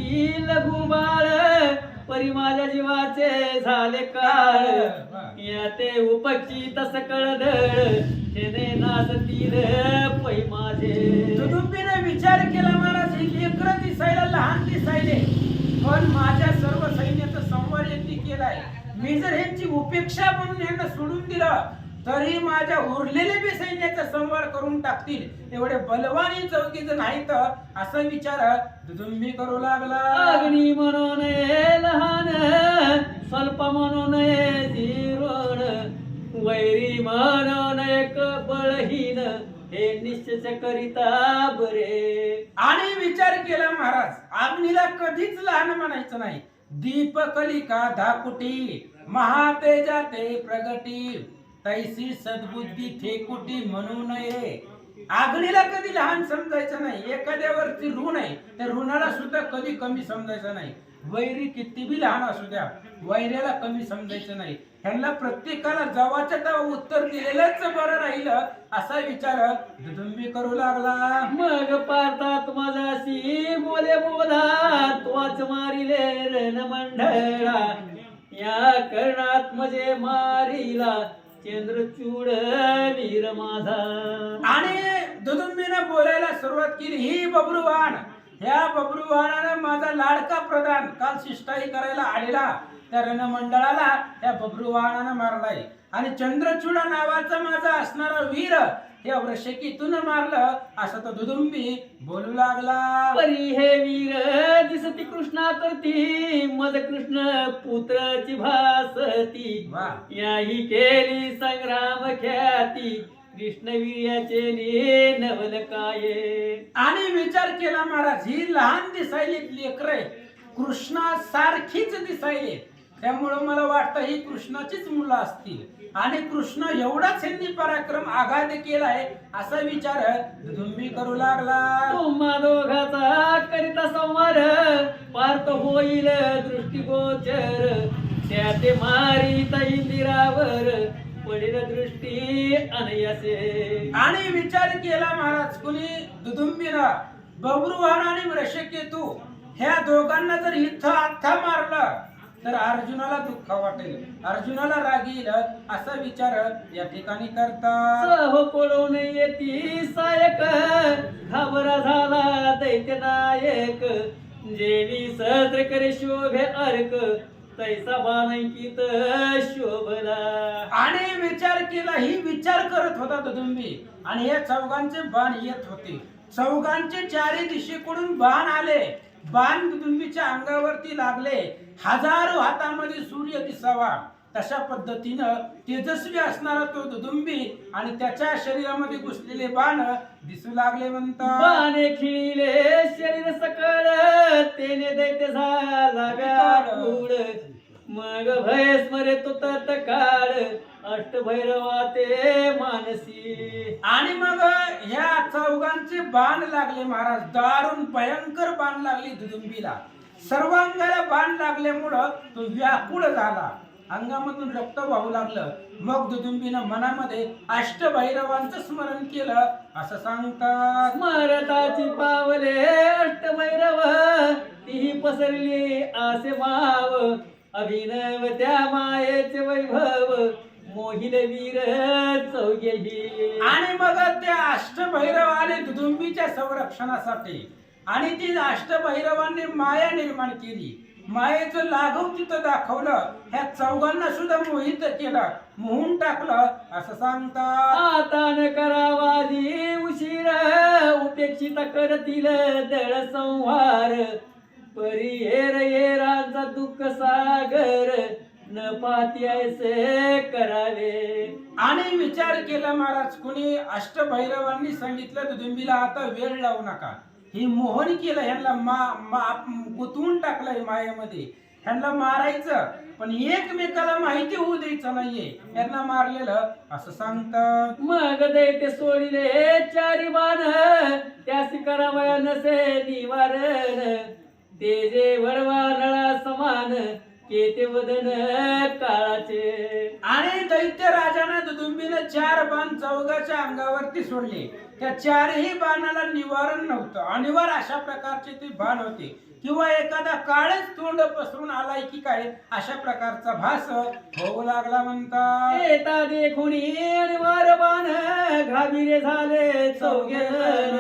माझ्याशी लघु बाळ परी माझ्या जीवाचे झाले काळ या ते उपक्षित सकळ धड तेने नाचतील पै माझे. दुदुंबीने विचार केला महाराज ही लेकरं दिसायला लहान दिसायले पण माझ्या सर्व सैन्याचा संवार यांनी केलाय. मी जर यांची उपेक्षा म्हणून यांना सोडून दिलं तरी माझ्या उरलेले बी सैन्याचा संवार करून टाकतील एवढे बलवानी चौकीच नाही तर असा विचार दुदुंबी करू लागला. अग्नी म्हणून लहान स्वल्प म्हणून जीवन वैरी म्हणून एक बळहीन हे निश्चय करिता बरे. आणि विचार केला महाराज अग्नीला कधीच लहान म्हणायचं नाही. दीपकलिका धाकुटी महातेजा ते प्रगटी तैसी सद्बुद्धी ठेकुटी म्हणू नये. अग्नीला कधी लहान समजायचं नाही. एखाद्यावरती ऋण आहे त्या ऋणाला सुद्धा कधी कमी समजायचं नाही. वैरी किती बी लहान असू द्या वैर्याला कमी समजायचं नाही. ह्यांना प्रत्येकाला जवाच्या तेव्हा उत्तर दिलेलंच बरं राहिलं असा विचार दुदुंबी करू लागला. मग पारतात माझाशी बोले बोला त्वाच मारिले रण मंडळा या कर्णात मजे मारिला चंद्रचूड वीर माझा. आणि दुदुंबीनं बोलायला सुरुवात केली. ही बब्रुवाहन ह्या बब्रुवाहनानं माझा लाडका प्रधान काल शिष्टाई करायला आलेला त्या रणमंडळाला त्या बब्रुवाहनानं मारलाय आणि चंद्रचूड नावाचा माझा असणारा वीर या वृषकीतून मारलं असं तो दुदुंबी बोलू लागला. परी हे वीर दिसती कृष्णा करती मज कृष्ण पुत्राची भासती याही केली संग्राम ख्याती कृष्णवीर्याचे नवल काय. आणि विचार केला महाराज ही लहान दिसायली लेकरे कृष्णा सारखीच दिसायली त्यामुळं मला वाटतं ही कृष्णाचीच मुलं असतील आणि कृष्ण एवढाच यांनी पराक्रम आघात केलाय असा विचार दुदुंबी करू लागला. तुम्हा दोघाचा करिता संवार पार्थ होईल दृष्टिगोचर त्या ते मारिता इंदिरावर पडेल दृष्टी अनयसे. आणि विचार केला महाराज कुणी दुदुंबीला बब्रुवाहन आणि वृषकेतू ह्या दोघांना जर इथं आत्था मारलं तर अर्जुनाला दुःख वाटेल अर्जुनाला राग येईल असा विचार या ठिकाणी करतात. सह पळून येती सायक घाबरा झाला दैत्य नायक जेवी सहस्र करे शोभे अर्क तैसा बालंकित शोभला. आणि विचार केला ही विचार करत होता दुदुंबी आणि या चौघांचे बाण येत होते. चौघांचे चारी दिशेकडून बाण आले. बाण दुदुंबीच्या अंगावरती लागले. हजारो हातामध्ये सूर्य दिसावा तशा पद्धतीनं तेजस्वी असणारा तो दुदुंबी आणि त्याच्या शरीरामध्ये घुसलेले बाण दिसू लागले. म्हणतात बाणे खिळले शरीर सकळ तेने दैत्य झाला व्याकुळ मग भय स्मरे तो तत्काळ अष्टभैरवा ते मानसी. आणि मग ह्या चौघांचे बाण लागले महाराज दारुण भयंकर बाण लागले दुदुंबीला. सर्वांगाला बाण लागल्यामुळं तो व्याकुळ झाला अंगामधून रक्त वाहू लागलं. मग दुदुंबीनं मनामध्ये अष्टभैरवांचं स्मरण केलं असं सांगतात. स्मरताची पावले अष्टभैरव ती पसरली आसे माव अभिनव त्या मायेचे वैभव मोहिल वीर चौघेही. आणि मग ते अष्टभैरव आले दुदुंबीच्या संरक्षणासाठी आणि ती अष्टभैरवांनी माया निर्माण केली. मायेचं लाघव तिथं दाखवलं. ह्या चौघांना सुद्धा मोहित केलं मोहून टाकलं असं सांगतात. आता न करावाजी उशीर उपेक्षित करतील दळ संहार परी हेर येरांचा दुःख सागर न पाती ऐसे करावे. आणि विचार केला महाराज कुणी अष्टभैरवांनी सांगितलं दुदुंबीला आता वेळ लावू नका. ही मोहन केलं ह्यांना गुंतवून टाकलंय मायेमध्ये. ह्यांना मारायचं पण एकमेकाला माहिती होऊ द्यायचं नाहीये. यांना मारलेलं असं सांगतात. मग दैत्य सोडिले चारी बाण त्यासी करावया नसे निवारण ते जे वडवा नळा समान केते वदन काळाचे. आणि दैत्य राजाने दुदुंबीने 4 बाण चौघाच्या अंगावरती सोडले. त्या 4ही बाणाला निवारण नव्हतं. अनिवार्य अशा प्रकारचे ते बाण होते, किंवा एखादा काळच तोंड पसरून आलाय की काय अशा प्रकारचा भास होऊ लागला म्हणतात. येता देखुनी अनिवार्य बाण घाबिरे झाले चौघे जण.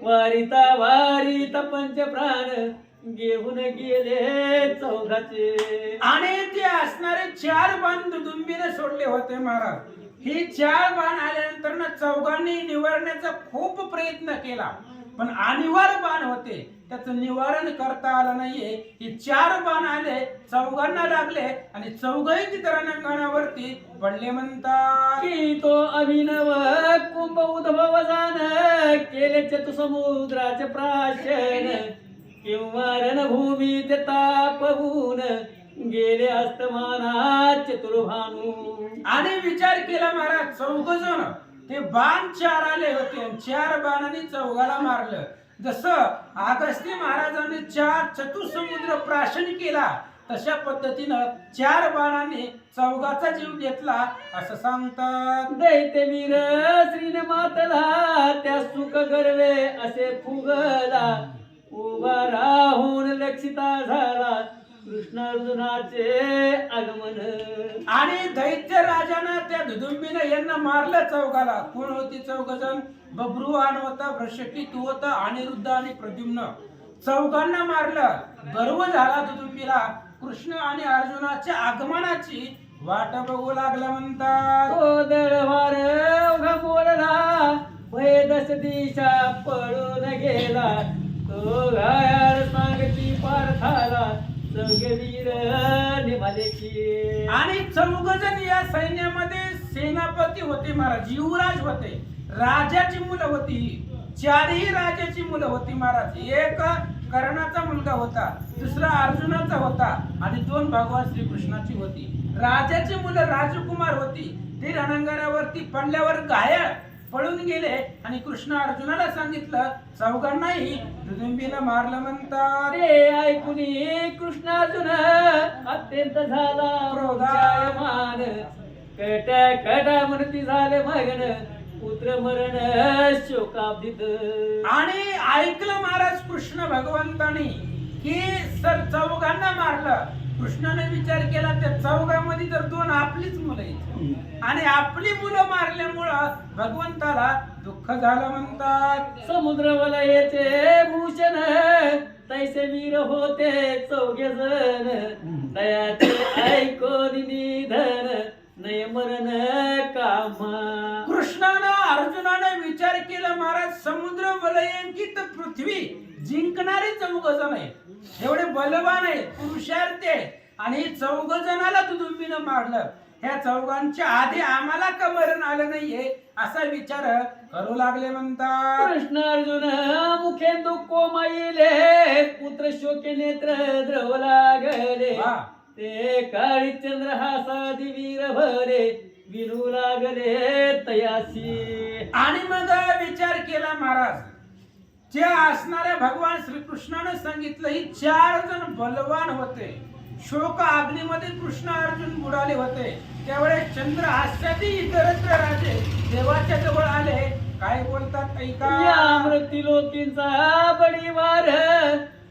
वारिता वारिता पंच प्राण घेऊन गेले चौघाचे. आणि ते असणारे 4 बाण दुदुंबीने सोडले होते महाराज. ही 4 बाण आल्यानंतर ना चौघांनी निवारण्याचा खूप प्रयत्न केला, पण अनिवार्य बाण होते, त्याचं निवारण करता आलं नाहीये. ही 4 बाण आले, चौघांना लागले आणि चौघही तिथे रणांगणावरती पडले म्हणतात. की तो अभिनव कुंभ उद्भव जाण केले चतुसमुद्राचे प्राशन. किंवा रणभूमीत तापवून गेले अस्तमानात चतुर्भानू. आणि विचार केला महाराज, 4 जण ते बाण 4 आले होते आणि 4 बाणांनी चौघाला मारलं. जसं अगस्त्य महाराजांनी 4 चतुसमुद्र प्राशन केला, तशा पद्धतीनं 4 बाणांनी चौघाचा जीव घेतला असं सांगतात. दैत्यवीर श्रीने मातला त्या सुख गर्वे असे फुगला. उभा राहून लक्षिता झाला कृष्ण अर्जुनाचे आगमन. आणि दैत्य राजानं त्या दुदुंबीने यांना मारलं चौघाला. कोण होती 4 जण? बब्रुवाहन होता, वृषकित होता, अनिरुद्ध आणि प्रद्युम्न. चौघांना मारलं. गर्व झाला दुदुंबीला. कृष्ण आणि अर्जुनाच्या आगमनाची वाट बघू लागला म्हणतात. तो दळवार अवघा मोडला भय दश दिशा पळून गेला. तो घायाळ सांगती पार्थाला चौघे वीर निभाले की. आणि 4 जण या सैन्यामध्ये सेनापती होते महाराज, युवराज होते, राजाची मुलं होती. 4ही राजाची मुलं होती महाराज. एक कर्णाचा मुलगा होता, दुसरा अर्जुनाचा होता आणि 2 भगवान श्रीकृष्णाची होती. राजाची मुलं राजकुमार होती. ते रणांगणावरती पडल्यावर घायाळ पळून गेले आणि कृष्ण अर्जुनाला सांगितलं, चौघांनाही दुदुंबीनं मारलं म्हणतात. ते ऐकून कृष्ण अर्जुन अत्यंत झाला क्रोधायमान. कट कट म्हणती झाले मगन पुत्र मरण शोकाब्दित. आणि ऐकलं महाराज कृष्ण भगवंतानी की सर चौघांना मारलं. कृष्णाने विचार केला, त्या चौघांमध्ये तर 2 आपलीच मुलं आहेत आणि आपली मुलं मारल्यामुळं भगवंताला दुःख झालं म्हणतात. समुद्र वलयेचे भूषण तैसे वीर होते चौघे जण. दयाचे ऐकोन निधन नय मरण कामा. कृष्णानं अर्जुनाने विचार केला, महाराज समुद्र वलयांकित पृथ्वी जिंकणारे 4 जण आहेत, एवढे बलवान आहेत, पुरुषार्थी आहेत, आणि 4 जणाला दुदुंबीनं मारलं. ह्या चौघांच्या आधी आम्हाला का मरण आलं नाहीये असा विचार करू लागले म्हणतात. कृष्ण अर्जुन मुखेंदू कोमाईले पुत्र शोके नेत्र द्रव लागले. वा. ते काळी चंद्र हासादी वीर भरे विनू लागले तयासी. आणि मग विचार केला महाराज, जे असणाऱ्या भगवान श्रीकृष्णाने सांगितलं, ही 4 जण बलवान होते. शोक अग्नीमध्ये कृष्ण अर्जुन बुडाले होते. त्यावेळेस चंद्र हास्यादी इतरत्र राजे देवाच्या जवळ आले. काय बोलतात ऐका. या मृत्यू लोकींचा बडीवार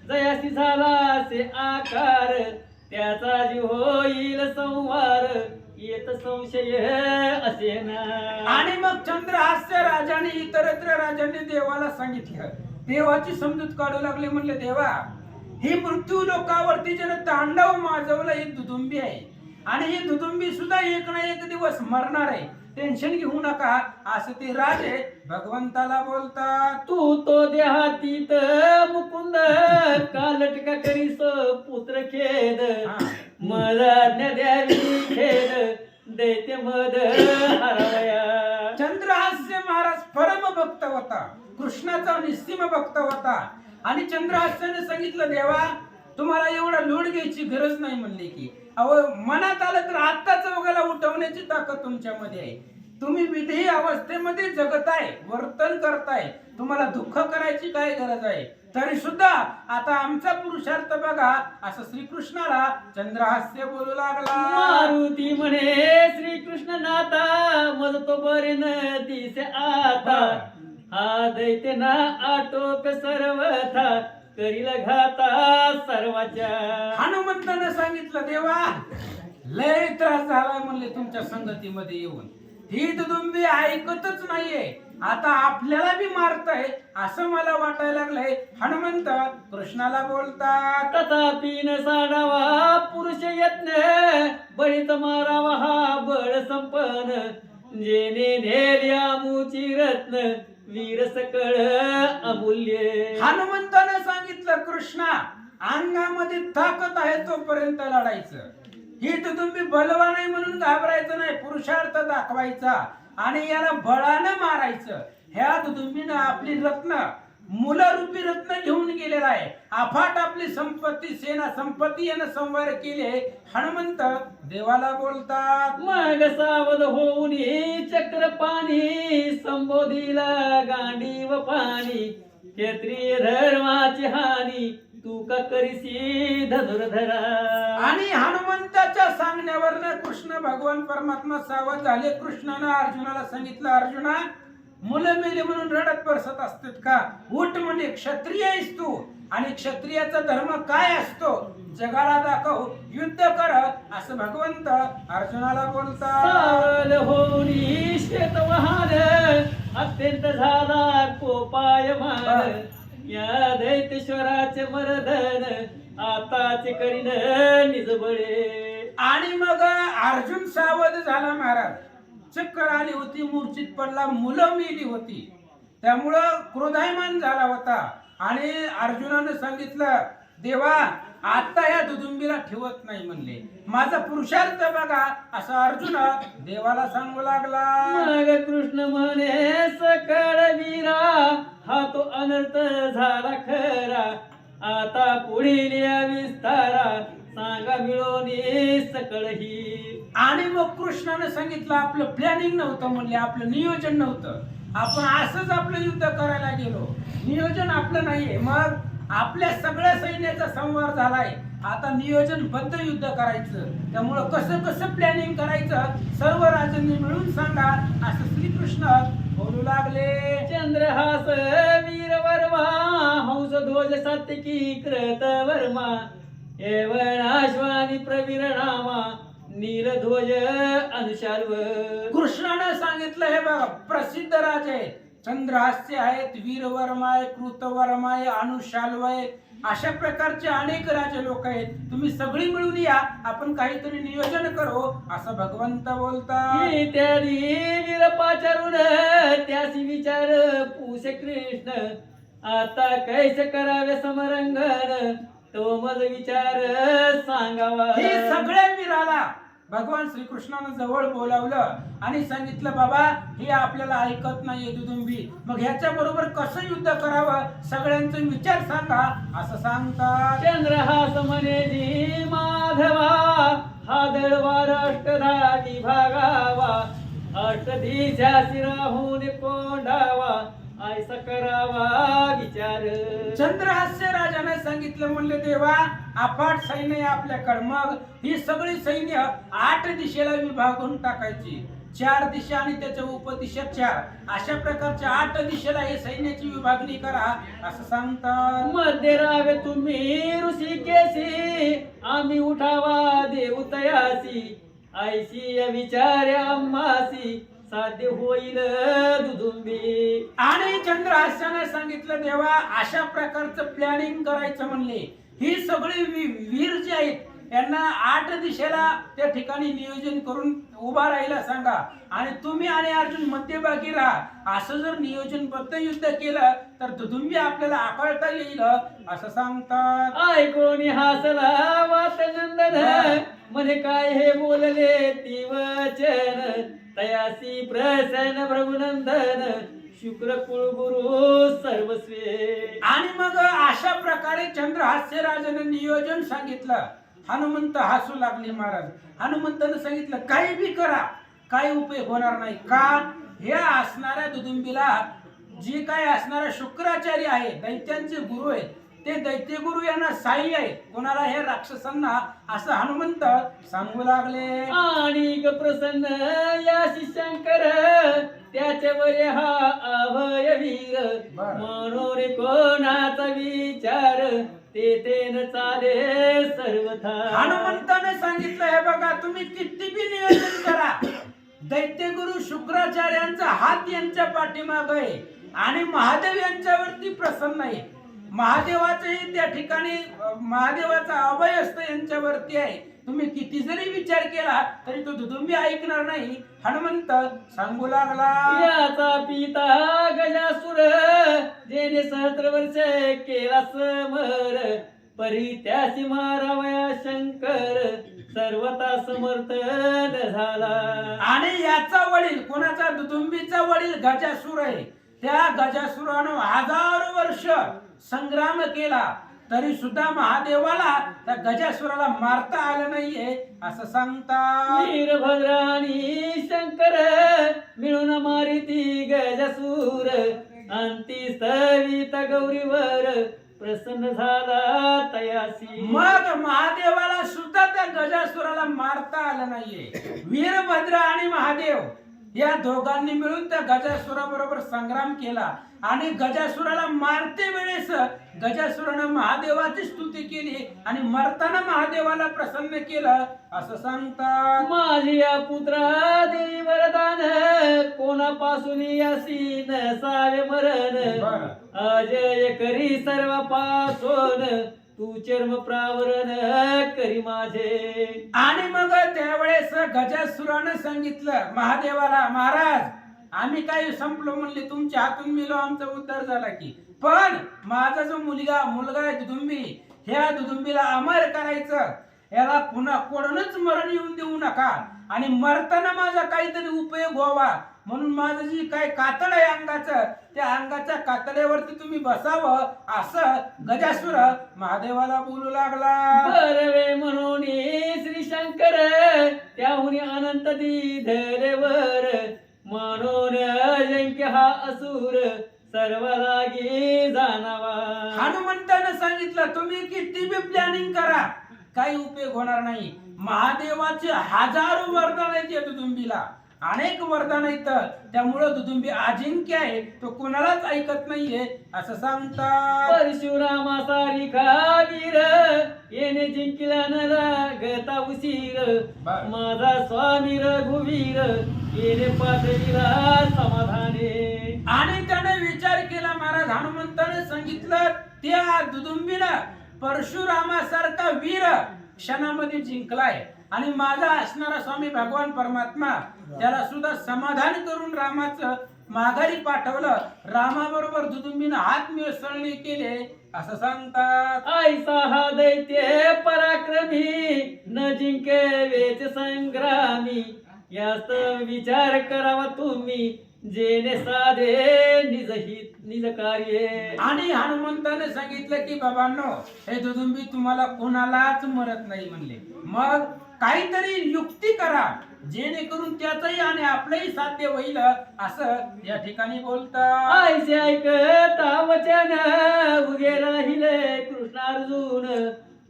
जयासी झाला से आकार. त्याचा जीव होईल संवार येत संशय असे ना. आणि मग चंद्रहास्य राजाने इतरत्र राजांनी देवाला सांगितलं. देवाची समजूत काढू लागले. म्हणले, देवा, ही मृत्यू लोकावरती ज्यानं तांडव माजवलं ही दुदुंबी आहे आणि ही दुदुंबी सुद्धा एक ना एक दिवस मरणार आहे. टेन्शन घेऊ नका असं ते राजे भगवंताला बोलतात. तू तो देहातीत मुकुंद का लटका करीस पुत्र खेद. मदाज्ञा द्यावी खेद दैत्य मद हरवया. चंद्रहास्य महाराज परम भक्त होता, कृष्णाचा निस्सीम भक्त होता. आणि चंद्रहास्याने सांगितलं, देवा, तुम्हाला एवढा लोड घ्यायची गरज नाही. म्हणले की अहो, मनात आलं तर आत्ता चौघाला उठवण्याची ताकद तुमच्यामध्ये आहे. तुम्ही विधेय अवस्थेमध्ये जगताय, वर्तन करताय, तुम्हाला दुःख करायची काय गरज आहे. तरी सुद्धा आता आमचा पुरुषार्थ बघा असं श्रीकृष्णाला चंद्रहास्य बोलू लागला. मारुती म्हणे श्रीकृष्ण नाता मज तो बरे न दिसे आता हा दैत्य ना आटोप सर्वथा करील घाता सर्वाच्या. हनुमंतानं सांगितलं देवा लय त्रास झाला म्हणले तुमच्या संगतीमध्ये येऊन. ही दुदुंबी ऐकतच नाहीये, आता आपल्याला बी मारतय असं मला वाटायला लागलंय. हनुमंत कृष्णाला बोलतात तथापि न साडावा पुरुष यत्न बळीत मारावा हा बळ संपन्न जेने नेल्या मुची रत्न वीर सकळ अमूल्य. हनुमंतानं सांगितलं कृष्णा अंगामध्ये ताकद आहे तोपर्यंत लढायचं. ही दुदुंबी बलवान आहे म्हणून घाबरायचं नाही, पुरुषार्थ दाखवायचा आणि याला बळानं मारायचं. ह्या दुदुंबीनं आपली रत्न मूलरूपी रत्न घेऊन गेलेला आहे. अफाट आपली संपत्ती सेना संपत्ती यानं संवार केले. हनुमंत देवाला बोलतात मग सावध होऊन चक्र पाणी संबोधीला गांडीव पाणी क्षत्रिय धर्माची हानी तू का करीसी धनुर्धरा. आणि हनुमंताच्या सांगण्यावरनं कृष्ण भगवान परमात्मा सावध झाले. कृष्णानं अर्जुनाला सांगितलं अर्जुना मुलं मेली म्हणून रडत बसत असतात का? उठ म्हणजे क्षत्रिय आहेस तू आणि क्षत्रियाचा धर्म काय असतो जगाला दाखव, युद्ध कर असं भगवंत अर्जुनाला बोलतात. सावध होऊन श्वेतवाहन अत्यंत झाला कोपायमान या दैत्येश्वराचे मर्दन आताचे करीन निजबळे. आणि मग अर्जुन सावध झाला महाराज. चक्कर आली होती, मूर्छित पडला, मुलं मेली होती, त्यामुळं क्रोधायमान झाला होता. आणि अर्जुनानं सांगितलं देवा आता या दुदुंबीला ठेवत नाही म्हणले, माझा पुरुषार्थ बघा असं अर्जुन देवाला सांगू लागला. मग कृष्ण म्हणे सकळ वीरा हा तो अनर्थ झाला खरा आता पुढील या विस्तारा सांगा मिळून सकळ ही. आणि मग कृष्णानं सांगितलं आपलं प्लॅनिंग नव्हतं म्हणले, आपलं नियोजन नव्हतं, आपण असंच आपलं युद्ध करायला गेलो, नियोजन आपलं नाहीये. मग आपल्या सगळ्या सैन्याचा संवार झालाय, आता नियोजनबद्ध युद्ध करायचं. त्यामुळं कसं कसं प्लॅनिंग करायचं सर्व राजांनी मिळून सांगा असं श्रीकृष्ण बोलू लागले. चंद्रहास वीर वर्मा हंस ध्वज सात्विकी कृत वर्मा एवणाश्वानी प्रवीर नामा नीलध्वज अनुशाल्व. कृष्णानं सांगितलं हे बघा प्रसिद्ध राजे चंद्रहास्य आहेत, वीरवर्मा आहे, कृतवर्मा आहे, अनुशाल्व आहे, अशा प्रकारचे अनेक राजे लोक आहेत. तुम्ही सगळी मिळून या, आपण काहीतरी नियोजन करू असं भगवंत बोलतात. इत्यादी वीर पाचारून त्यासी विचार पूष कृष्ण आता कैसे करावे समरंगण तो मज विचार सांगावा. हे सगळ्या वीराला भगवान श्रीकृष्णानं जवळ बोलावलं आणि सांगितलं बाबा हे आपल्याला ऐकत नाहीये दुदुंबी, मग ह्याच्या बरोबर कसं युद्ध करावं सगळ्यांचे विचार सांगा असं सांगतात. चंद्रहास म्हणे जी माधवा हा दळवार अष्टधा विभागावा अष्टधीच्या शिराहून कोंडावा ऐसा करावा विचार. चंद्रहास्य राजाने सांगितलं म्हणले देवा अफाट सैन्य आहे आपल्याकडे, मग ही सगळी सैन्य 8 दिशेला विभागून टाकायची, 4 दिशा आणि त्याच्या उपदिशा 4 अशा प्रकारच्या 8 दिशेला हे सैन्याची विभागणी करा असं सांगतात. मध्ये रावे तुम्ही ऋषिकेशी आम्ही उठावा देवतयासी ऐशी या विचार आम्हासी साध्य होईल दुदुंबी. आणि चंद्रहास्याने सांगितलं देवा अशा प्रकारचं प्लॅनिंग करायचं म्हणले. ही सगळी वीर जे आहेत यांना 8 दिशेला त्या ठिकाणी नियोजन करून उभा राहायला सांगा आणि तुम्ही आणि अर्जुन मध्यभागी राहा. असं जर नियोजनबद्ध युद्ध केलं तर दुदुंबी आपल्याला आकळता येईल असं सांगतात. ऐकोनी हसला वात नंदन म्हणे काय हे बोलले ती वचन तयासी प्रसन्न प्रभुनंदन शुक्र कुळगुरु सर्वस्वे. आणि मग अशा प्रकारे चंद्रहास्य राजाने नियोजन सांगितलं. हनुमंत हसू लागले महाराज. हनुमंतानं सांगितलं काही बी करा काही उपयोग होणार नाही, का हे असणाऱ्या दुदुंबीला जी काय असणारा शुक्राचार्य आहे, दैत्यांचे गुरु आहेत, ते दैत्य गुरु यांना साई आहे कोणाला, हे राक्षसांना, असं हनुमंत सांगू लागले. आणि ग प्रसन्न याशी शंकर त्याच्यावर हा अभय वीर, बरं. म्हणून कोणाचा विचार तेथेन चाले सर्वथा. हनुमंताने सांगितलं, हे बघा तुम्ही किती बी नियोजन करा, दैत्यगुरु शुक्राचार्यांचा हात यांच्या पाठीमाग आहे आणि महादेव यांच्यावरती प्रसन्न आहे. महादेवाचेही त्या ठिकाणी महादेवाचा अभय असतं यांच्यावरती आहे. तुम्ही किती जरी विचार केला तरी तो दुदुंबी ऐकणार नाही. हनुमंत सांगू लागला, याचा पिता गजासुर जेने सहस्त्र वर्ष केला समर, परी त्यासी मारावया शंकर सर्वता समर्थन झाला. आणि याचा वडील, कोणाचा, दुदुंबीचा वडील गजासुर आहे. त्या गजासुरानं हजारो वर्ष संग्राम केला तरी सुद्धा महादेवाला त्या गजासुराला मारता आलं नाहीये असं सांगतात. वीरभद्र आणि शंकर मिळून मारिती गजासूर, अंती सवित गौरीवर प्रसन्न झाला तयासी. मग महादेवाला सुद्धा त्या गजासुराला मारता आलं नाहीये. वीरभद्र आणि महादेव या दोघांनी मिळून त्या गजासुराबरोबर संग्राम केला आणि गजासुराला मारते वेळेस गजासुरानं महादेवाची स्तुती केली आणि मरताना महादेवाला प्रसन्न केलं असं सांगतात. माझी या पुत्रा देवी वरदान, कोणापासून यासी नसावे मरण, बरं. अजय करी सर्व पासून तू चर्म प्रावरण करी माझे. आणि मग त्यावेळेस गजासुरानं सांगितलं महादेवाला, महाराज आम्ही काय संपलो म्हणले, तुमच्या हातून मिलो, आमचा उद्धार झाला की, पण माझा जो मुलगा आहे दुदुंबी, ह्या दुदुंबीला अमर करायचं, याला पुन्हा कोणच मरण येऊन देऊ नका आणि मरताना माझा काहीतरी उपयोग व्हावा म्हणून माझं जी काय कातड आहे अंगाचं, त्या अंगाच्या कातड्यावरती तुम्ही बसावं असं गजासुर महादेवाला बोलू लागला. बरवे म्हणून श्री शंकर त्याहून अनंत दिधरेवर, म्हणून अजिंक्य हा असुर सर्व लागी जाणावा. हनुमंतानं सांगितलं तुम्ही किती बी प्लॅनिंग करा काही उपयोग होणार नाही. महादेवाचे हजारो वरदान आहेत या दुदुंबीला, अनेक वरदान आहेत, त्यामुळं दुदुंबी अजिंक्य आहे, तो कोणालाच ऐकत नाहीये असं सांगतात. परशुरामा सारिखा वीर येणे जिंकला न लागता उशीर, बर. माझा स्वामी रघुवीर येणे पाठविला समाधाने. आणि त्याने विचार केला, महाराज हनुमंताने सांगितलं त्या दुदुंबीला परशुरामासारखा वीर क्षणामध्ये जिंकलाय आणि माझा असणारा स्वामी भगवान परमात्मा त्याला सुद्धा समाधान करून रामाचं माघारी पाठवलं. रामाबरोबर दुदुंबीनं हात मिसळणे केले असं सांगतात. ऐसा हा दैत्य पराक्रमी न जिंके वेच संग्रामी, यास्त विचार करावा तुम्ही जेने साधे निज हित निज कार्य. आणि हनुमंताने सांगितलं की बाबांनो, हे दुदुंबी तुम्हाला कोणालाच मरत नाही म्हणले, मग काहीतरी युक्ती करा जेणेकरून त्याचंही आणि आपलंही साध्य होईल असं या ठिकाणी बोलतात. ऐसे ऐकता वचन उगे राहिले कृष्ण अर्जुन,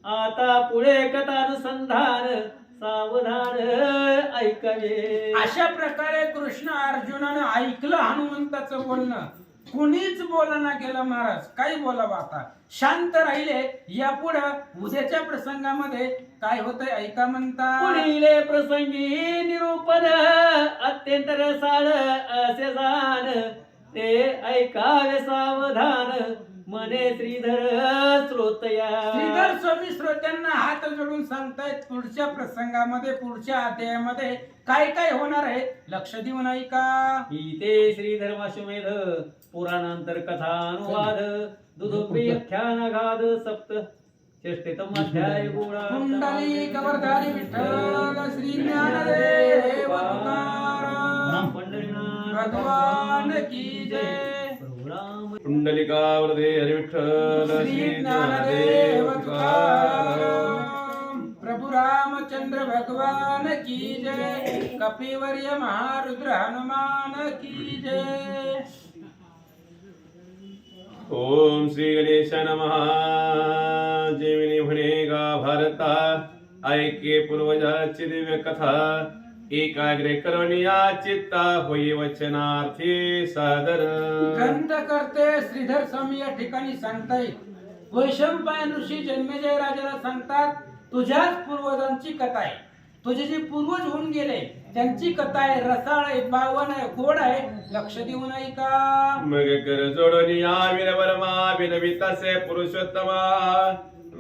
आता पुढे कथानुसंधान सावधान ऐकावे. अशा प्रकारे कृष्ण अर्जुनानं ऐकलं हनुमंताचं बोलणं, कुणीच बोलना गेलं. महाराज काही बोलावं आता, शांत राहिले. यापुढं उद्याच्या प्रसंगामध्ये काय होतंय ऐका म्हणता. पुढील प्रसंगी निरूपण अत्यंत रसाळ असे जाण, ते ऐकावे सावधान मने श्रीधर श्रोतया. श्रीधर स्वामी श्रोत्यांना हात जोडून सांगतायत पुढच्या प्रसंगामध्ये, पुढच्या अध्यायामध्ये काय काय होणार आहे लक्ष देऊन ऐका. इथे श्रीधर्माश्वमेध पुराणांतर कथानुवाद दुदुंबी आख्यानगाद सप्त चेष्टेतम अध्याय गोळा. कुंडली कवरधारी विठ्ठल श्री ज्ञानदेव तुकाराम भगवान की जय. कुंडलिकावरदे हरिविठ्ठल श्री ज्ञानदेव तुकाराम प्रभु रामचंद्र भगवान की जय. कपिवर्य महारुद्र हनुमान की जय. ओम श्री गणेश नमः. जेमिनी म्हणे गा भारता, ऐके पूर्वजाची दिव्य कथा. एकाग्रे करुणिया चित्ता होई वचनार्थी सादर. ग्रंथ करते श्रीधर स्वामी या ठिकाणी सांगतायत वैशंपायन ऋषी जन्मेजय राजाला सांगतात तुझ्याच पूर्वजांची कथा आहे. तुझे जे पूर्वज होऊन गेले त्यांची कथा आहे. रसाळ आहे, बावन आहे, गोड आहे. लक्ष देऊ नाही का? मग कर जोडनिया वीरवर्मा बिनवितासे पुरुषोत्तमा.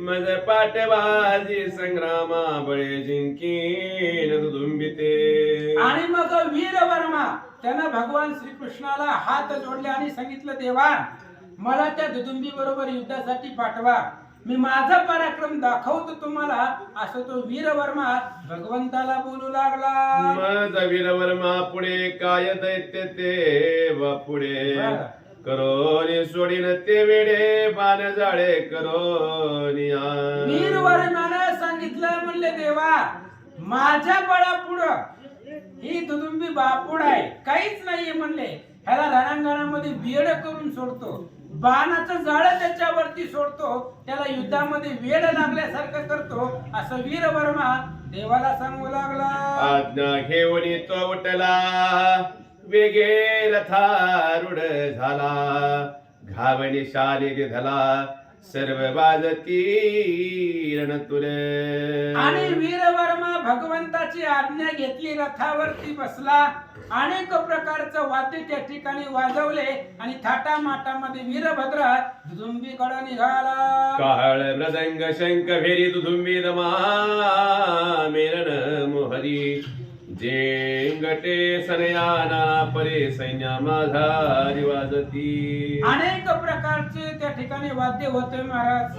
मज पाठबाजी संग्रामा बळे जिंकीन दुदुंबिते. आणि मग वीरवर्मा त्यानं भगवान श्रीकृष्णाला हात जोडले आणि सांगितलं देवा मला त्या दुदुंबी बरोबर युद्धासाठी पाठवा. मी माझा पराक्रम दाखवतो तुम्हाला. असं तो वीरवर्मा भगवंताला बोलू लागला. मज वीरवर्मा पुढे काय दैत्य ते बापुढे. बरं. करोनी सोडीन ते वेडे बाण जाळे करोनिया. वीरवर्मानं सांगितलं म्हणले देवा माझ्या बळापुढं ही दुदुंबी बापुड आहे काहीच नाहीये म्हणले. ह्याला रणांगणामध्ये वेड करून सोडतो. बाणाचं जाळं त्याच्यावरती सोडतो. त्याला युद्धामध्ये वेड लागल्यासारखं करतो. असं वीरवर्मा देवाला सांगू लागला. आज्ञा घेऊन तो उठला वेगे रथारूढ झाला. घावणी शाली धला सर्व वाजती रणतुले. आणि वीरवर्मा भगवंताची आज्ञा घेतली. रथावरती बसला. अनेक प्रकारचं वाद्य त्या ठिकाणी वाजवले आणि थाटा माटामध्ये वीरभद्र दुदुंबीकडे निघाला. काळ मृदंग शंख भेरी दुधुंबी दमा मेलन मोहरी. जेंगटे सनयाना परे सैन्या माझारी वाजती. अनेक प्रकारचे त्या ठिकाणी वाद्य होते महाराज.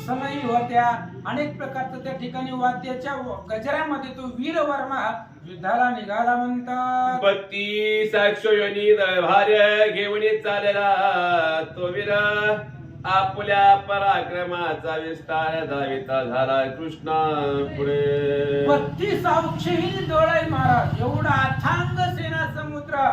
सनई होत्या. अनेक प्रकारचं त्या ठिकाणी वाद्याच्या गजरामध्ये तो वीरवर्मा युद्धाला निघाला म्हणतात. 32 अक्षयोनी भार्य घेऊन चालला तो वीर. आपल्या पराक्रमाचा विस्तार दाविता झाला कृष्णा पुढे. 32 अक्षयी दळ आहे महाराज. एवढा अथांग सेना समुद्र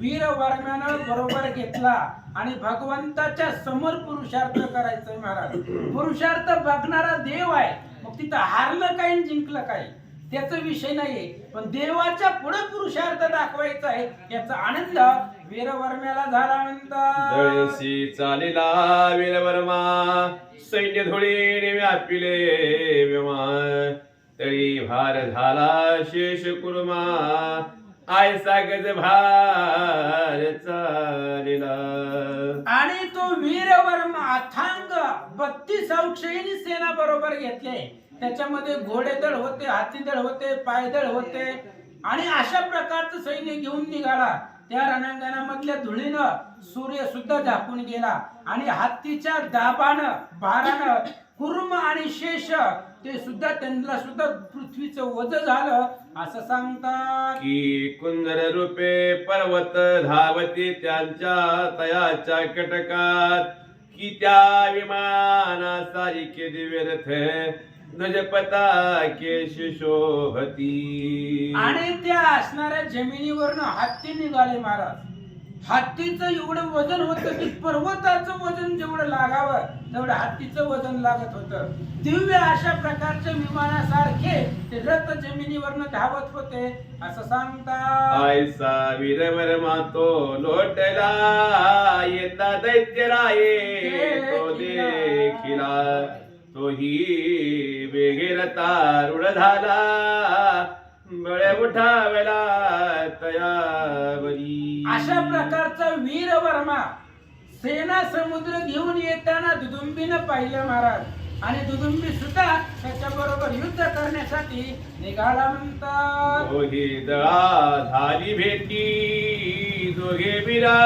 वीरवर्म्यानं बरोबर घेतला आणि भगवंताच्या समोर पुरुषार्थ करायचंय महाराज. पुरुषार्थ बघणारा देव आहे. मग तिथं हारलं काय आणि जिंकलं काय त्याचा विषय नाहीये. पण देवाच्या पुढे पुरुषार्थ दाखवायचा आहे याचा आनंद वीरवर्म्याला झाला म्हणतात. दळशी चालिला वीरवर्मा सैन्य धुळीने व्यापिले विमान. तळी भार झाला शेष कुर्मा आयसा गज भार चालिला. आणि तो वीरवर्मा अथांग 32 अक्षयी सेना बरोबर घेतले. त्याच्यामध्ये घोडेदळ होते, हातीदळ होते, पायदळ होते आणि अशा प्रकारचं सैन्य घेऊन निघाला. त्या रणांगणामधल्या धुळीनं सूर्य सुद्धा झाकून गेला आणि हत्तीच्या दाबानं भारानं कुर्म आणि शेष ते सुद्धा त्यांना सुद्धा पृथ्वीचं वज झालं असं सांगतात. की कुंदर रूपे पर्वत धावती त्यांच्या तयाच्या कटकात. की त्या विमाना सारिके दिव्य रथ ध्वज पताके शोभती. आणि त्या असणाऱ्या जमिनीवरनं हत्ती निघाले महाराज. हत्तीचं एवढं वजन होतं की पर्वताचं वजन जेवढं लागावं तेवढं हत्तीचं वजन लागत होतं. दिव्य अशा प्रकारच्या विमानासारखे ते रथ जमिनीवरनं धावत होते असं सांगतात. आयसा वीरवर्मा तो लोटला येता दैत्यराये तो देखिला. तोही वेगे रतारूढ झाला बळे उठावला तयावरी. अशा प्रकारचा वीरवर्मा सेना समुद्र घेऊन येताना दुदुंबीनं पाहिलं महाराज. आणि दुदुंबी सुद्धा त्याच्या बरोबर युद्ध करण्यासाठी निघाला म्हणतात. तोही दळा झाली भेटी दोघे वीरा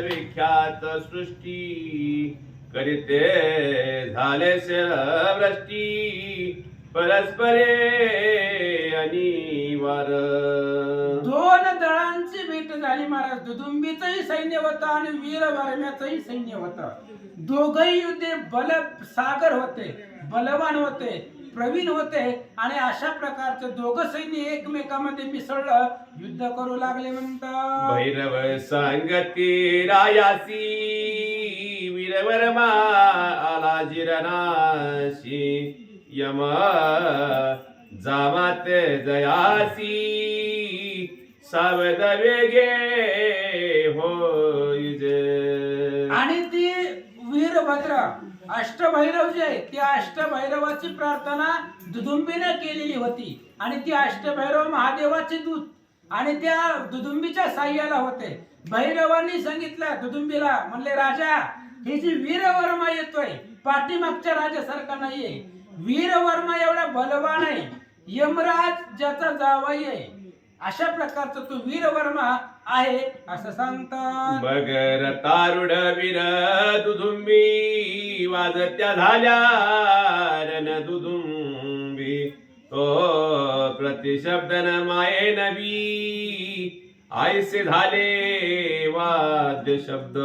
विख्यात सृष्टी. करीते झाले वृष्टी परस्परे अनिवार. दोन दळांची भेट झाली महाराज. दुदुंबीचंही सैन्य होतं आणि वीरवर्म्याचंही सैन्य होतं. दोघही युद्धे बल सागर होते, बलवान होते, प्रवीण होते आणि अशा प्रकारचे दोघं सैन्य एकमेकांमध्ये मिसळलं युद्ध करू लागले म्हणतात. भैरव सांगती रायासी वीरवर्मा आला जिरनाशी यम जामात जयासी सावध वेगे होईज. आणि ती वीरभद्र अष्टभैरव जे आहे त्या अष्टभैरवाची प्रार्थना दुदुंबीने केलेली होती आणि ती अष्टभैरव महादेवाचे दूत आणि त्या दुदुंबीच्या साह्याला होते. भैरवांनी सांगितलं दुदुंबीला, म्हणले राजा ही जी वीरवर्मा येतोय पाठीमागच्या राजासारखा नाहीये, वीरवर्मा एवढा बलवान आहे, यमराज ज्याचा जावाई आहे अशा प्रकारचा तो वीरवर्मा आहे असं सांगतात. बगर तारुड वीर दुदुंबी वाजत्या झाल्या रण दुदुंबी तो प्रतिशब्दन माये नबी आयसे झाले वाद्य शब्द.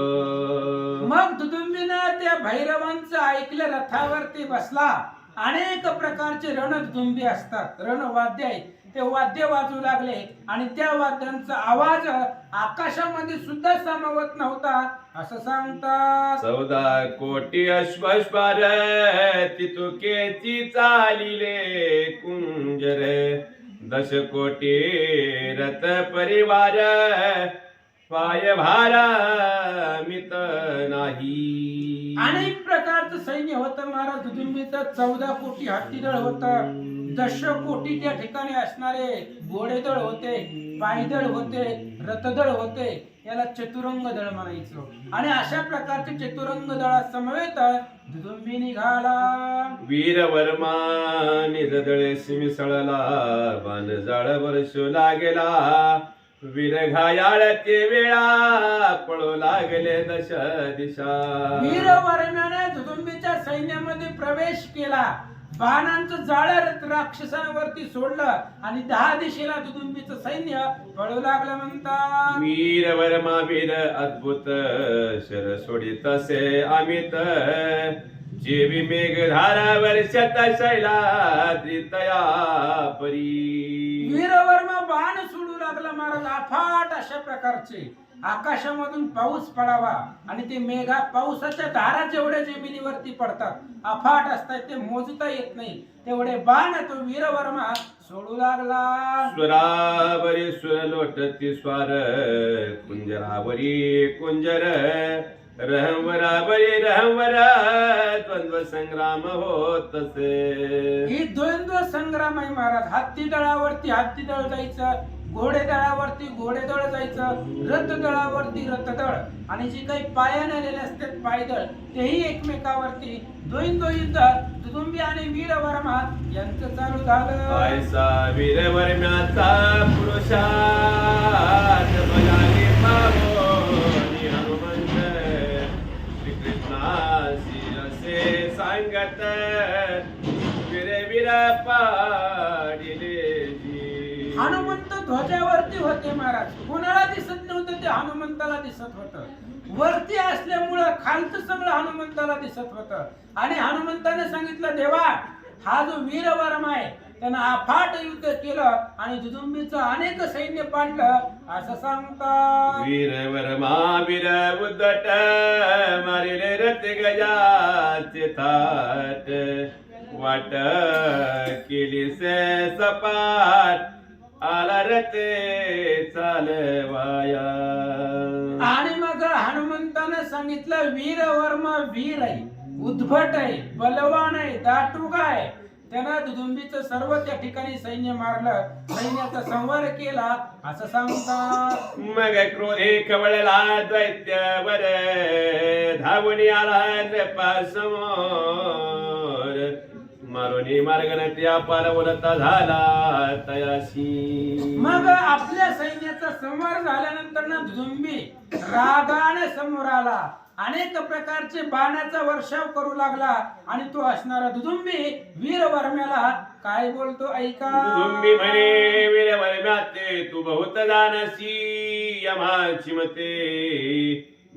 मग दुदुंबीनं त्या भैरवांचं ऐकलं, रथावरती बसला. अनेक प्रकारचे रणदुंबी असतात, रणवाद्य आहेत, ते वाद्य वाजू लागले आणि त्या वाद्यांचा आवाज आकाशामध्ये सुद्धा सामावत नव्हता असं सांगतात. 14 कोटी अश्वस्वर तितुकेची चालिले कुंजर 10 कोटी रथ परिवार पाय भारा मित नाही. अनेक प्रकारचं सैन्य होतं महाराज दुदुंबीचं. 14 कोटी हत्तीदळ होतं, 10 कोटी त्या ठिकाणी असणारे घोडेदळ होते, पायदळ होते, रथदळ होते, याला चतुरंग दळ म्हणायचं. आणि अशा प्रकारचे चतुरंग दळासमवेत दुदुंबी निघाला. वीरवर्मा निरदळे मिसळला बाण जाळ वर्षो लागला वीर घायाळ ते वेळा पळू लागले 10 दिशा. वीरवर्म्याने दुदुंबीच्या सैन्यामध्ये प्रवेश केला, बाणांचं जाळं राक्षसांवरती सोडलं आणि 10 दिशेला दुदुंबीचं सैन्य पळू लागलं म्हणतात. वीरवर्मा वीर अद्भुत शर सोडित असे अमित जेवी मेघधारा वर्षत शैलाद्री तया परी. वीरवर्मा बाण सोडू लागला महाराज, अफाट अशा प्रकारचे. आकाशामधून पाऊस पडावा आणि ते मेघा पावसाच्या धारा जेवढ्या जमिनीवरती पडतात अफाट असतात, ते मोजता येत नाही, तेवढे बाण तो वीरवर्मा सोडू लागला. स्वरावरी सुर लोटती स्वार कुंजरावरी कुंजर रहंवरावरी रहंवर द्वंद्व संग्राम होत असे. ही द्वंद्व संग्राम आहे महाराज. हत्ती दळावरती हत्ती दळ जायचं, घोडे दळावरती घोडे दळ जायचं, रथ दळावरती रथदळ आणि जी काही पायाने आलेले असतात पायदळ तेही एकमेकावरती द्वंद्व युद्ध दुदुंबी आणि वीरवर्मा यांचं चालू झालं. ऐसा वीरवर्म्याचा पुरुषार्थ बलाने पावोनी हनुमंत श्रीकृष्णासी असे सांगत वीर पाडिले जी. हनुमंत ध्वजावरती होते महाराज, कोणाला दिसत नव्हतं, ते हनुमंताला दिसत होतं. वरती असल्यामुळं खालचं सगळं हनुमंताला दिसत होतं आणि हनुमंताने सांगितलं देवा हा जो वीरवर्मा आहे त्यानं अफाट युद्ध केलं आणि दुदुंबीचं अनेक सैन्य पाडलं असं सांगतात. वीरवर्मा वीर उद्धट मारिले रथ गजाचे थाट वाट केली से सपाट आला रथे चालवाया. आणि मग हनुमंतानं सांगितलं वीरवर्मा वीर आहे, उद्धट आहे, बलवान आहे, दाटूक आहे. त्यानं दुदुंबीचं सर्व त्या ठिकाणी सैन्य मारलं, सैन्याचा संहार केला असं सांगतात. मग क्रोधे कवळला दैत्यवर धावून आला समोर मारुनी मार्गन त्या पारवलता झाला तयाशी. मग आपल्या सैन्याचा संहार झाल्यानंतर ना दुदुंबी रागाने समोर आला, अनेक प्रकारचे बाणाचा वर्षाव करू लागला आणि तो असणारा दुदुंबी वीरवर्म्याला काय बोलतो ऐका. दुदुंबी म्हणे वीरवर्म्याते तू बहुत जाणसी यमाची मते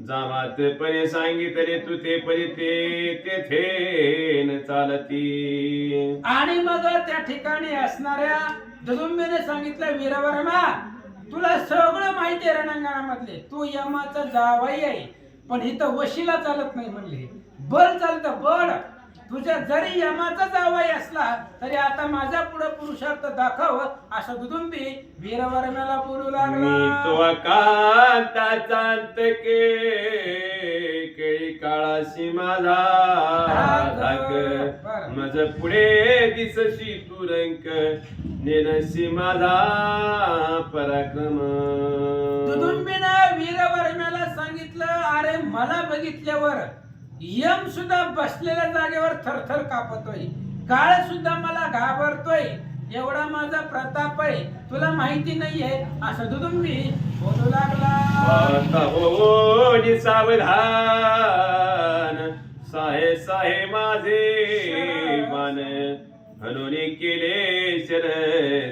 जामात पणे सांगितले तू ते परी तेथे न चालती. आणि मग त्या ठिकाणी असणाऱ्या दुदुंबीने सांगितलं वीरवर्मा तुला सगळं माहिती आहे रणांगणामधले, तू यमाचा जावई आहे, पण इथं वशिला चालत नाही म्हणले, बळ चालतं बळ. तुझ्या जरी यमाचा जावाई असला तरी आता माझ्या पुढे पुरुषार्थ दाखव, असं दुदुंबी वीरवर्म्याला बोलू मी लागला. तो कांताचा अंत केळी काळाशी माझा धाक, मज पुढे दिसशी तू रंक, नेनशी माझा पराक्रम. दुदुंबीनं वीरवर्म्याला सांगितलं, अरे मला बघितल्यावर यम सुद्धा बसलेल्या जागेवर थरथर कापतोय, काळ सुद्धा मला घाबरतोय, एवढा माझा प्रताप आहे, तुला माहिती नाहीये, असं दुदुंबी बोलू लागला. आता हो सावधान, साहे साहे माझे मान, म्हणून केले शर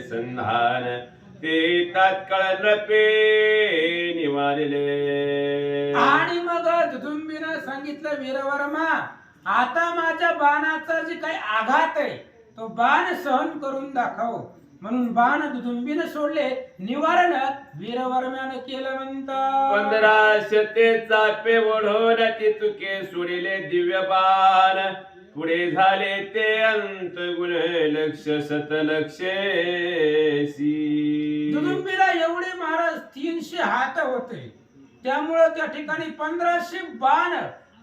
संधान, ते तात्काळ नपे निवारले. आणि मग दुदुंबीनं सांगितलं, वीरवर्मा आता माझ्या बाणाचा जे काही आघात आहे तो बाण सहन करून दाखव. म्हणून बाण दुदुंबीनं सोडले, निवारण वीरवर्म्यानं केलं. म्हणतात 1500 चापे ओढून ते तुके सोडिले दिव्य बाण, पुढे झाले ते अंत गुण लक्ष शतलक्षेसी. दुदुंबीला एवढे महाराज 300 हात होते, त्यामुळे त्या ठिकाणी 1500 बाण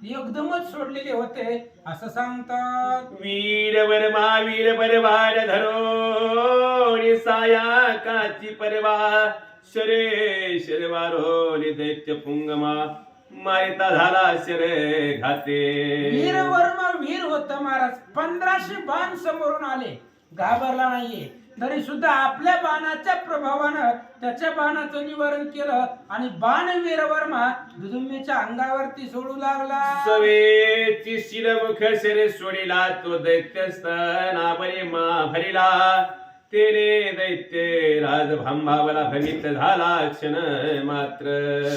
एकदमच सोडलेले होते, असं सांगतात. वीर वर्मा वीर बरवार धरो साया काची परवा, शरे शरवारो दैत्य पुंगमा, मारिता झाला शरे घाते. वीरवर्मा वीर होता महाराज, 1500 बाण समोरून आले, घाबरला नाहीये, तरी सुद्धा आपल्या बाणाच्या प्रभावानं त्याच्या बाणाचं निवारण केलं आणि बाण वीरवर्मा दुदुंबीच्या अंगावरती सोडू लागला. सवेची शिरमुख शरे सोडिला, तो दैत्य स्तनावरी मा भरिला, तेने दैत्य राज भांबावला भ्रमित झाला क्षण मात्र.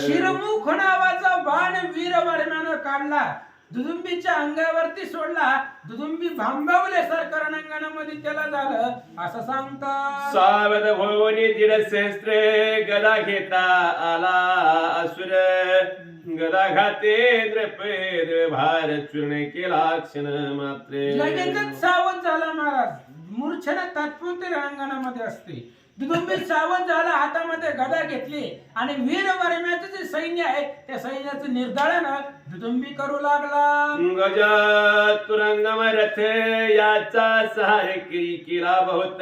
शिरमुख नावाचा बाण वीरवर्म्यानं काढला, दुदुंबीच्या अंगावरती सोडला, दुदुंबी भांबावल्यासारखं रणांगणामध्ये त्याला झालं, असं सांगतात. सावध भोवनी दीड सहस्त्र गदा घेता आला असुर, गदा घाते द्रपेद भार चूर्ण केला क्षण मात्र. लगेचच सावध झाला महाराज, मूर्छना तात्पुरती रणांगणामध्ये असते. दुदुंबी सावध झाला, हातामध्ये गदा घेतली आणि वीरवर्म्याचं जे सैन्य आहे त्या सैन्याचं निर्धारण दुदुंबी करू लागला. गजा तुरंगम रथ याचा सहाय केला बहुत,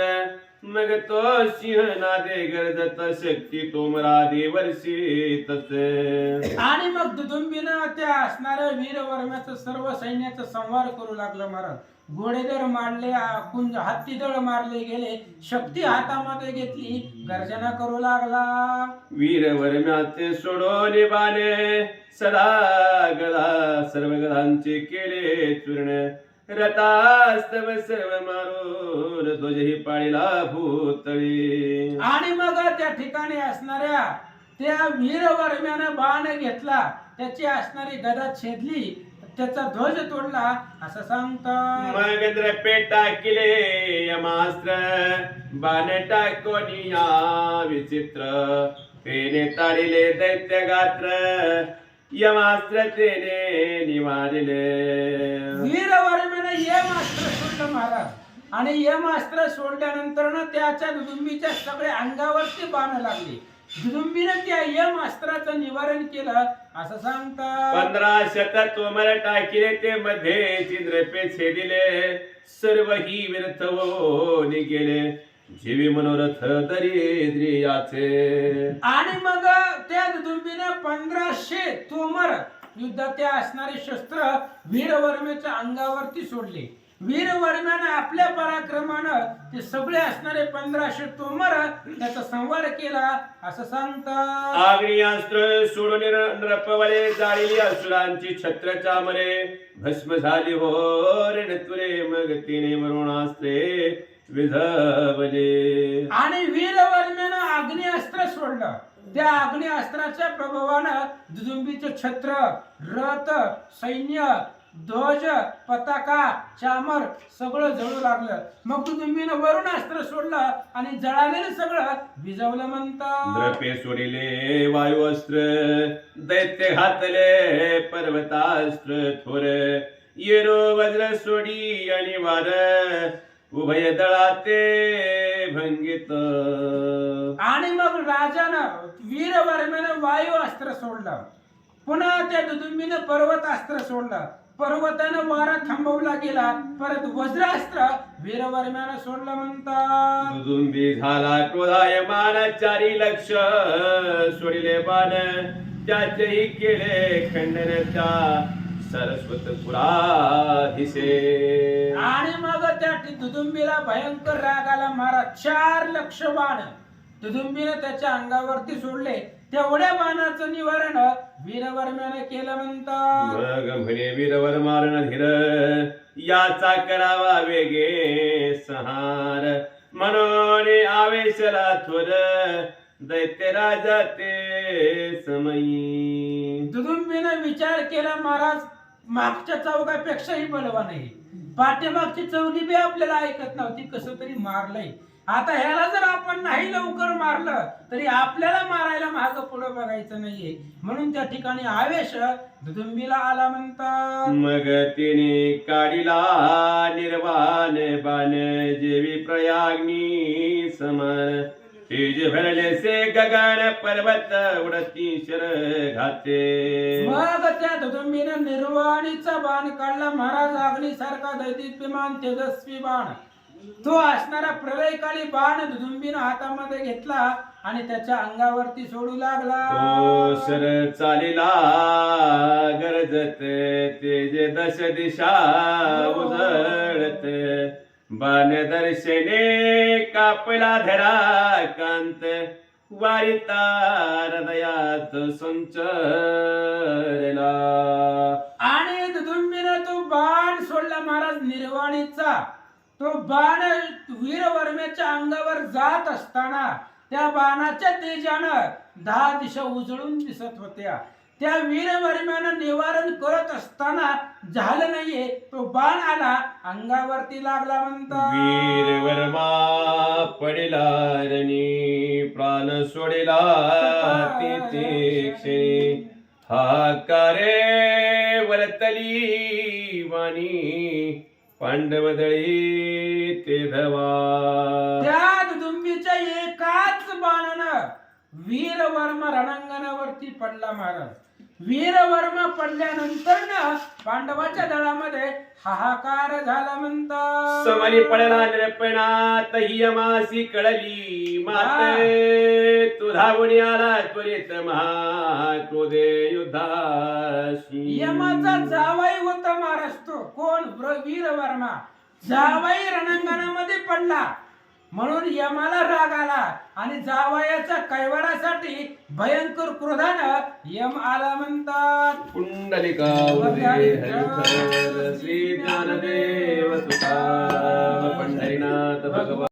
मग तो सिंह नादे गरजत शक्ती तोमरा देवर्षी तसे. आणि मग दुदुंबीनं त्या असणाऱ्या वीरवर्म्याचं सर्व सैन्याचा संहार करू लागला महाराज. घोडेदळ मारले, कुंज हत्तीदळ मारले गेले, शक्ती हातामध्ये घेतली, गर्जना करू लागला. वीरवर्म्याचे सोडोने बाणे सदा गदा सर्व गदांचे केले चूर्ण, रतास्तव सर्व मारून ध्वजही पाळीला भूतळी. आणि मग त्या ठिकाणी असणाऱ्या त्या वीरवर्म्यानं बाण घेतला, त्याची असणारी गदा छेदली, त्याचा ध्वज तोडला, असं सांगतात. मग द्रपे टाकिले यमास्त्र, बाण टाकोनिया विचित्र, तेने ताडिले दैत्य गात्र, यमास्त्र तेने निवारिले. वीरवर्म्यानं यमास्त्र सोडलं महाराज, आणि यमास्त्र सोडल्यानंतर त्याच्या दुदुंबीच्या सगळ्या अंगावरती बाण लागले. दुदुंबीनं त्या यमास्त्राचं निवारण केलं, असं सांगतात. 1500 तोमर टाकिले ते मध्ये चिंद्रपे छेदिले, सर्व ही व्यर्थ होऊन गेले, जीवी मनोरथ दरिद्रियाचे. आणि मग त्या दुदुंबीनं 1500 तोमर युद्धात असणारे शस्त्र वीरवर्म्याच्या अंगावरती सोडले. वीरवर्म्यानं आपल्या पराक्रमानं ते सगळे असणारे 1500 तोमर त्याचा संहार केला, असं सांगतात. आग्नेयास्त्र सोडून नृपवले जाळली असुरांची छत्र चामरे, भस्म झाली हो ऋण तुरे, मग तिने मरुणास्त्रे विझवले. आणि वीरवर्म्यानं अग्निअस्त्र सोडलं, त्या अग्निअस्त्राच्या प्रभावानं दुदुंबीचे छत्र, रथ, सैन्य ध्वज पताका चामर सगळं जळू लागलं. मग दुदुंबीनं वरून अस्त्र सोडलं आणि जळालेलं सगळं विजवलं म्हणतात. द्रपे सोडिले वायू अस्त्र दैत्य घातले पर्वतास्त्र थोर येरो वज्र सोडी आणि वार उभय दळाते भंगित. आणि मग राजानं वीरवर्मेनं वायू अस्त्र सोडलं. पुन्हा त्या दुदुंबीनं पर्वत अस्त्र सोडलं. पर्वतानं वारा थांबवला गेला. परत वज्रास्त्र वीरवर्म्यानं सोडलं म्हणतात. दुदुंबी झाला क्रोधायमान चारी लक्ष सोडिले बाण त्याचेही केले खंडन त्या सरस्वत पुराधिसे. आणि मग त्या दुदुंबीला भयंकर राग आला. महाराज 4 लक्ष बाण दुदुंबीनं त्याच्या अंगावरती सोडले. तेवढ्या बाणाचं निवारण वीरवर्म्याने केलं म्हणतात. मग म्हणे वीरवर मारण धीर याचा करावा वेगे संहार म्हणून आवेशला थोर दैत्य राजा ते समयी. दुदुंबीनं विचार केला महाराज मागच्या चौघापेक्षाही बलवान आहे. पाठीमागची चौघी बी आपल्याला ऐकत नव्हती. कसं तरी मारलंय. आता ह्याला जर आपण नाही लवकर मारलं तरी आपल्याला मारायला मागं पुढं बघायचं नाहीये. म्हणून त्या ठिकाणी आवेश दुदुंबीला आला म्हणतात. मग तिने काढिला निर्वाण बाण जेवी प्रयाग्नी समान तेज भरले से गगन पर्वत उडती शर घाते. मग त्या दुदुंबीनं निर्वाणीचा बाण काढला. महाराज अग्नीसारखा दैदिप्यमान तेजस्वी बाण तो असणारा प्रलयकाली बाण दुदुंबीनं हातामध्ये घेतला आणि त्याच्या अंगावरती सोडू लागला. तो शर चालिला गरजत तेज दश दिशा उजळत बाण दर्शने कापला धरा कांत वारिता हृदयात संचरला. आणि दुदुंबीनं तो बाण सोडला महाराज निर्वाणीचा. तो बाण वीरवर्म्याच्या अंगावर जात असताना त्या बाणाच्या तेजानं 10 दिशा उजळून दिसत होत्या. त्या वीरवर्म्यानं निवारण करत असताना झालं नाहीये. तो बाण आला अंगावरती लागला म्हणतात. वीरवर्मा पडिला रणी प्राण सोडिला ते क्षणी हाकारे वरतली वाणी पांडवदळी ते धवा. त्या दुदुंबीच्या एकाच बाणानं वीरवर्मा रणांगणावरती पडला महाराज. वीरवर्मा पडल्यानंतर ना पांडवाच्या दळामध्ये हाहाकार झाला म्हणतात. समली पडला निरपणात ही यमासी कळली माते तू धावून आला त्वरित महाक्रोधे युद्धाशी. यमाचा जावाई होता महाराज तो. कोण? वीरवर्मा. जावाई रणांगणामध्ये पडला म्हणून यमाला राग आला आणि जावयाच्या कैवारासाठी भयंकर क्रोधानं यम आला म्हणतात. पुंडलिका श्री ज्ञानदेव तुका पंढरीनाथ भगवान.